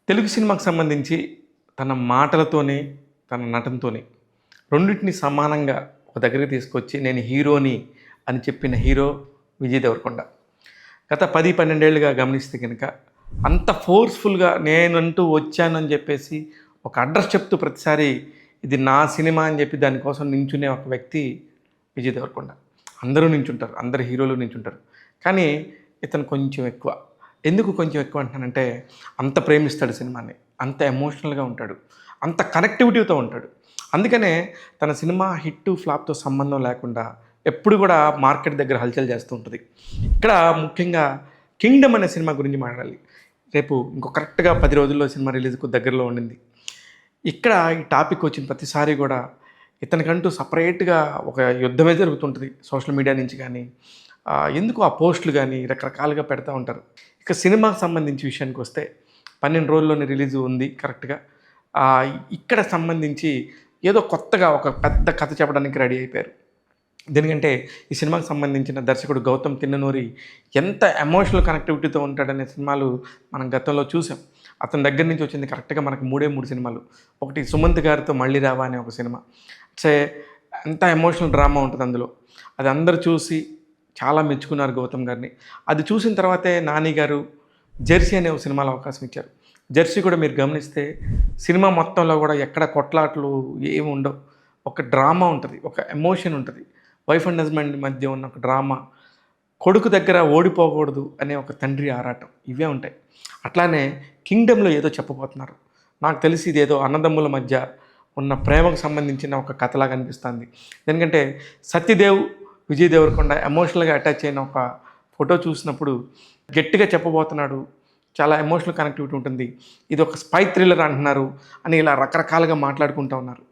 తెలుగు సినిమాకి సంబంధించి తన మాటలతోనే, తన నటనతోనే రెండిటిని సమానంగా ఒక దగ్గరికి తీసుకొచ్చి నేను హీరోని అని చెప్పిన హీరో విజయ్ దేవరకొండ. గత 10, 12 ఏళ్లుగా గమనిస్తే గనుక అంత ఫోర్స్‌ఫుల్‌గా నేనంటూ వచ్చానని చెప్పేసి ఒక అడ్రెస్ చెప్తూ ప్రతిసారి ఇది నా సినిమా అని చెప్పి దానికోసం నించునే ఒక వ్యక్తి విజయ్ దేవరకొండ. అందరూ నించుంటారు. అందరు హీరోలు నించుంటారు. కానీ ఇతను కొంచెం ఎక్కువ. ఎందుకు కొంచెం ఎక్కువ అంటున్నానంటే అంత ప్రేమిస్తాడు సినిమాని. అంత ఎమోషనల్‌గా ఉంటాడు. అంత కనెక్టివిటీతో ఉంటాడు. అందుకనే తన సినిమా హిట్టు, ఫ్లాప్‌తో సంబంధం లేకుండా ఎప్పుడు కూడా మార్కెట్ దగ్గర హల్చల్ చేస్తూ ఉంటది. ఇక్కడ ముఖ్యంగా 'కింగ్డమ్' అనే సినిమా గురించి మాట్లాడాలి. రేపు ఇంకో కరెక్ట్‌గా 10 రోజుల్లో సినిమా రిలీజ్‌కు దగ్గరలో ఉండింది. ఇక్కడ ఈ టాపిక్ వచ్చిన ప్రతిసారి కూడా ఇతనికంటూ సపరేట్‌గా ఒక యుద్ధమే జరుగుతుంటది. సోషల్ మీడియా నుంచి కానీ, ఎందుకు ఆ పోస్టులు కానీ రకరకాలుగా పెడతా ఉంటారు. ఇక సినిమాకి సంబంధించి విషయానికొస్తే 12 రోజుల్లోనే రిలీజ్ ఉంది కరెక్ట్‌గా. ఇక్కడ సంబంధించి ఏదో కొత్తగా ఒక పెద్ద కథ చెప్పడానికి రెడీ అయిపోయారు. దేనికంటే ఈ సినిమాకి సంబంధించిన దర్శకుడు గౌతమ్ తిన్ననూరి ఎంత ఎమోషనల్ కనెక్టివిటీతో ఉంటాడనే సినిమాలు మనం గతంలో చూసాం. అతని దగ్గర నుంచి వచ్చింది కరెక్ట్‌గా మనకు 3 సినిమాలు. ఒకటి సుమంత్ గారితో 'మళ్ళీ రావా' అనే ఒక సినిమా. ఎంత ఎమోషనల్ డ్రామా ఉంటుంది అందులో. అది అందరూ చూసి చాలా మెచ్చుకున్నారు గౌతమ్ గారిని. అది చూసిన తర్వాతే నాని గారు 'జెర్సీ' అనే ఒక సినిమాలో అవకాశం ఇచ్చారు. 'జెర్సీ' కూడా మీరు గమనిస్తే సినిమా మొత్తంలో కూడా ఎక్కడ కొట్లాటలు ఏమి ఉండవు. ఒక డ్రామా ఉంటది. ఒక ఎమోషన్ ఉంటది. వైఫ్ అండ్ హస్బెండ్ మధ్య ఉన్న ఒక డ్రామా. కొడుకు దగ్గర ఓడిపోకూడదు అనే ఒక తండ్రి ఆరాటం. ఇవే ఉంటాయి. అట్లానే 'కింగ్డమ్‌లో' ఏదో చెప్పబోతున్నారు. నాకు తెలిసి ఇదేదో అన్నదమ్ముల మధ్య ఉన్న ప్రేమకు సంబంధించిన ఒక కథలాగా అనిపిస్తుంది. ఎందుకంటే సత్యదేవ్, విజయ్ దేవరకొండ ఎమోషనల్‌గా అటాచ్ అయిన ఒక ఫోటో చూసినప్పుడు గట్టిగా చెప్పబోతున్నాడు. చాలా ఎమోషనల్ కనెక్టివిటీ ఉంటుంది. ఇది ఒక స్పై థ్రిల్లర్ అంటున్నారు అని ఇలా రకరకాలుగా మాట్లాడుకుంటూ ఉన్నారు.